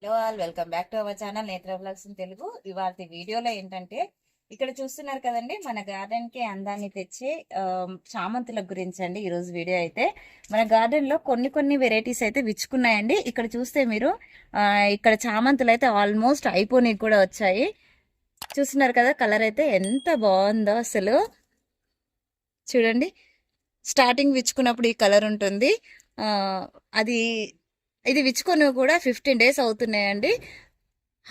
Hello all welcome back to our channel నేత్ర blogs in Telugu. ఇవాళ వీడియోలో ఏంటంటే ఇక్కడ చూస్తున్నారు కదండి, మన గార్డెన్ కి అందాన్ని తెచ్చే చామంతుల గురించి అండి ఈరోజు వీడియో అయితే. మన గార్డెన్ లో కొన్ని కొన్ని వెరైటీస్ అయితే విచ్చుకున్నాయండి. ఇక్కడ చూస్తే మీరు ఇక్కడ చామంతులు అయితే ఆల్మోస్ట్ అయిపోయి కూడా వచ్చాయి. చూస్తున్నారు కదా, కలర్ అయితే ఎంత బాగుందో అసలు. చూడండి, స్టార్టింగ్ విచ్చుకున్నప్పుడు ఈ కలర్ ఉంటుంది. అది ఇది విచ్చుకొని కూడా 15 days అవుతున్నాయండి.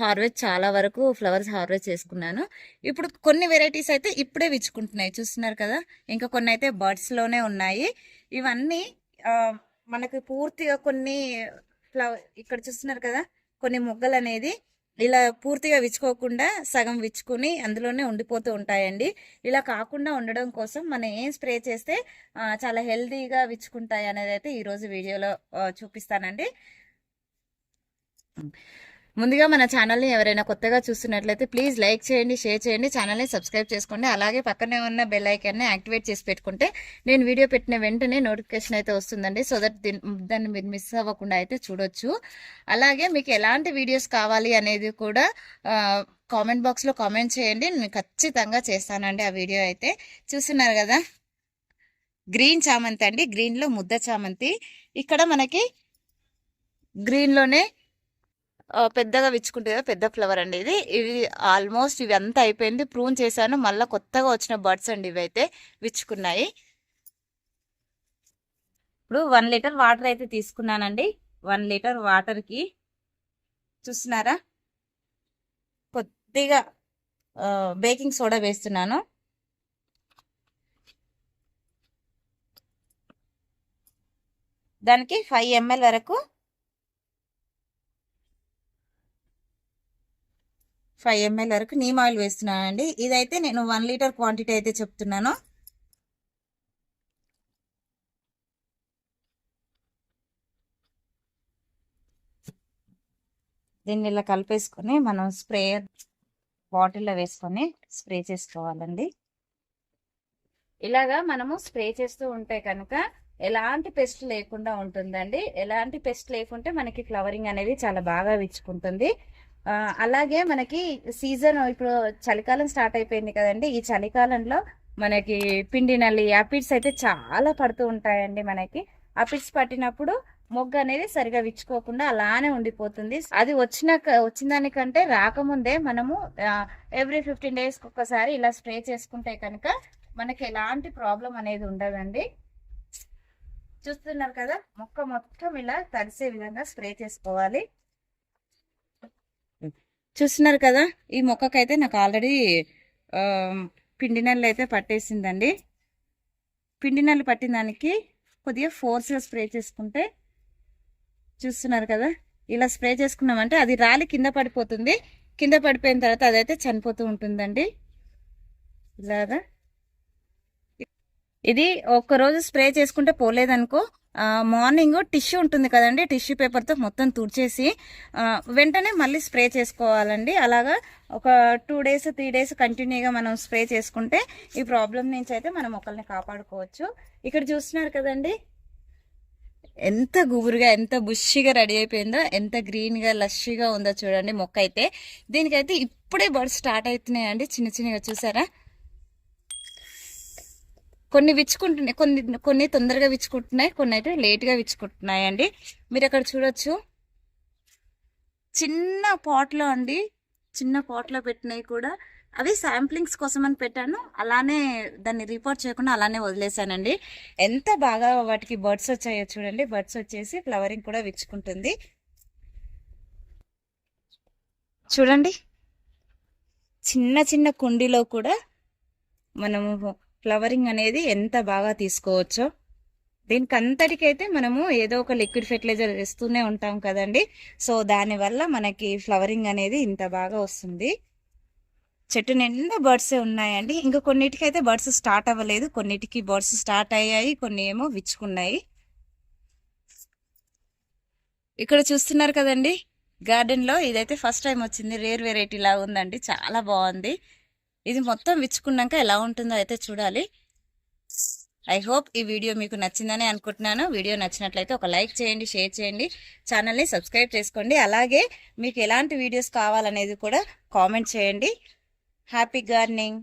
హార్వెస్ట్ చాలా వరకు ఫ్లవర్స్ హార్వెస్ట్ చేసుకున్నాను. ఇప్పుడు కొన్ని వెరైటీస్ అయితే ఇప్పుడే విచ్చుకుంటున్నాయి, చూస్తున్నారు కదా. ఇంకా కొన్ని అయితే బర్డ్స్ లోనే ఉన్నాయి. ఇవన్నీ మనకి పూర్తిగా కొన్ని ఇక్కడ చూస్తున్నారు కదా, కొన్ని మొగ్గలు అనేది ఇలా పూర్తిగా విచ్చుకోకుండా సగం విచ్చుకుని అందులోనే ఉండిపోతూ ఉంటాయండి. ఇలా కాకుండా ఉండడం కోసం మనం ఏం స్ప్రే చేస్తే చాలా హెల్తీగా విచ్చుకుంటాయి అనేది అయితే ఈరోజు వీడియోలో చూపిస్తానండి. ముందుగా మన ఛానల్ని ఎవరైనా కొత్తగా చూస్తున్నట్లయితే ప్లీజ్ లైక్ చేయండి, షేర్ చేయండి, ఛానల్ని సబ్స్క్రైబ్ చేసుకోండి. అలాగే పక్కనే ఉన్న బెల్ ఐకాన్ని యాక్టివేట్ చేసి పెట్టుకుంటే నేను వీడియో పెట్టిన వెంటనే నోటిఫికేషన్ అయితే వస్తుందండి. సో దట్ దాన్ని మీరు మిస్ అవ్వకుండా అయితే చూడొచ్చు. అలాగే మీకు ఎలాంటి వీడియోస్ కావాలి అనేది కూడా కామెంట్ బాక్స్లో కామెంట్ చేయండి, నేను ఖచ్చితంగా చేస్తానండి ఆ వీడియో అయితే. చూస్తున్నారు కదా, గ్రీన్ చామంతి అండి, గ్రీన్లో ముద్ద చామంతి. ఇక్కడ మనకి గ్రీన్లోనే పెద్దగా విచ్చుకుంటుంది కదా, పెద్ద ఫ్లవర్ అండి ఇది. ఇవి ఆల్మోస్ట్ ఇవి అంతా అయిపోయింది, ప్రూన్ చేశాను. మళ్ళీ కొత్తగా వచ్చిన బర్డ్స్ అండి ఇవి అయితే విచ్చుకున్నాయి. ఇప్పుడు 1 లీటర్ వాటర్ అయితే తీసుకున్నానండి. 1 లీటర్ వాటర్కి చూస్తున్నారా, కొద్దిగా బేకింగ్ సోడా వేస్తున్నాను. దానికి 5 ml వరకు 5 ml వరకు నీమ్ ఆయిల్ వేస్తున్నానండి. ఇదైతే నేను 1 లీటర్ క్వాంటిటీ అయితే చెప్తున్నాను. దీన్ని ఇలా కలిపేసుకొని మనం స్ప్రే బాటిల్లో వేసుకొని స్ప్రే చేసుకోవాలండి. ఇలాగా మనము స్ప్రే చేస్తూ ఉంటే కనుక ఎలాంటి పెస్ట్ లేకుండా ఉంటుందండి. ఎలాంటి పెస్ట్ లేకుంటే మనకి ఫ్లవరింగ్ అనేది చాలా బాగా విచ్చుకుంటుంది. అలాగే మనకి సీజన్ ఇప్పుడు చలికాలం స్టార్ట్ అయిపోయింది కదండి. ఈ చలికాలంలో మనకి పిండి నల్లి యాపిడ్స్ అయితే చాలా పడుతూ ఉంటాయండి. మనకి యాపిడ్స్ పట్టినప్పుడు మొగ్గ అనేది సరిగా విచ్చుకోకుండా అలానే ఉండిపోతుంది. అది వచ్చిన దానికంటే రాకముందే మనము ఎవ్రీ 15 days ఒక్కసారి ఇలా స్ప్రే చేసుకుంటే కనుక మనకి ఎలాంటి ప్రాబ్లం అనేది ఉండదండి. చూస్తున్నారు కదా, మొక్క మొత్తం ఇలా తడిసే విధంగా స్ప్రే చేసుకోవాలి. చూస్తున్నారు కదా, ఈ మొక్కకైతే నాకు ఆల్రెడీ పిండి నల్లి అయితే పట్టేసిందండి. పిండి నల్లి పట్టిన దానికి కొద్దిగా ఫోర్స్గా స్ప్రే చేసుకుంటే, చూస్తున్నారు కదా, ఇలా స్ప్రే చేసుకున్నామంటే అది రాలి కింద పడిపోతుంది. కింద పడిపోయిన తర్వాత అదైతే చనిపోతూ ఉంటుందండి. ఇలాగా ఇది ఒక్కరోజు స్ప్రే చేసుకుంటే పోలేదనుకో, మార్నింగ్ టిష్యూ ఉంటుంది కదండి, టిష్యూ పేపర్తో మొత్తం తుడిచేసి వెంటనే మళ్ళీ స్ప్రే చేసుకోవాలండి. అలాగా ఒక 2 days 3 days కంటిన్యూగా మనం స్ప్రే చేసుకుంటే ఈ ప్రాబ్లం నుంచి అయితే మనం మొక్కల్ని కాపాడుకోవచ్చు. ఇక్కడ చూస్తున్నారు కదండి, ఎంత గుబురుగా ఎంత బుషిగా రెడీ అయిపోయిందో, ఎంత గ్రీన్గా లష్గా ఉందో చూడండి మొక్క అయితే. దీనికైతే ఇప్పుడే బర్డ్స్ స్టార్ట్ అవుతున్నాయండి, చిన్న చిన్నగా. చూసారా, కొన్ని విచ్చుకుంటున్నాయి, కొన్ని తొందరగా విచ్చుకుంటున్నాయి, కొన్ని అయితే లేట్గా విచ్చుకుంటున్నాయి అండి. మీరు అక్కడ చూడొచ్చు, చిన్న పాట్లో అండి, చిన్న పాట్లో పెట్టినవి కూడా. అవి శాంప్లింగ్స్ కోసం అని పెట్టాను, అలానే దాన్ని రిపోర్ట్ చేయకుండా అలానే వదిలేసానండి. ఎంత బాగా వాటికి బర్డ్స్ వచ్చాయో చూడండి. బర్డ్స్ వచ్చేసి ఫ్లవరింగ్ కూడా విచ్చుకుంటుంది చూడండి. చిన్న చిన్న కుండీలో కూడా మనము ఫ్లవరింగ్ అనేది ఎంత బాగా తీసుకోవచ్చో. దీనికి అంతటికైతే మనము ఏదో ఒక లిక్విడ్ ఫెర్టిలైజర్ వేస్తూనే ఉంటాం కదండి. సో దానివల్ల మనకి ఫ్లవరింగ్ అనేది ఇంత బాగా వస్తుంది. చెట్టు నిండా బర్డ్సే ఉన్నాయండి. ఇంకా కొన్నిటికైతే బర్డ్స్ స్టార్ట్ అవ్వలేదు, కొన్నిటికి బర్డ్స్ స్టార్ట్ అయ్యాయి, కొన్ని ఏమో విచ్చుకున్నాయి. ఇక్కడ చూస్తున్నారు కదండి, గార్డెన్లో ఇదైతే ఫస్ట్ టైం వచ్చింది, రేర్ వెరైటీ లాగా ఉందండి, చాలా బాగుంది. ఇది మొత్తం విచ్చుకున్నాక ఎలా ఉంటుందో అయితే చూడాలి. ఐ హోప్ ఈ వీడియో మీకు నచ్చిందని అనుకుంటున్నాను. వీడియో నచ్చినట్లయితే ఒక లైక్ చేయండి, షేర్ చేయండి, ఛానల్ని సబ్స్క్రైబ్ చేసుకోండి. అలాగే మీకు ఎలాంటి వీడియోస్ కావాలనేది కూడా కామెంట్ చేయండి. Happy gardening.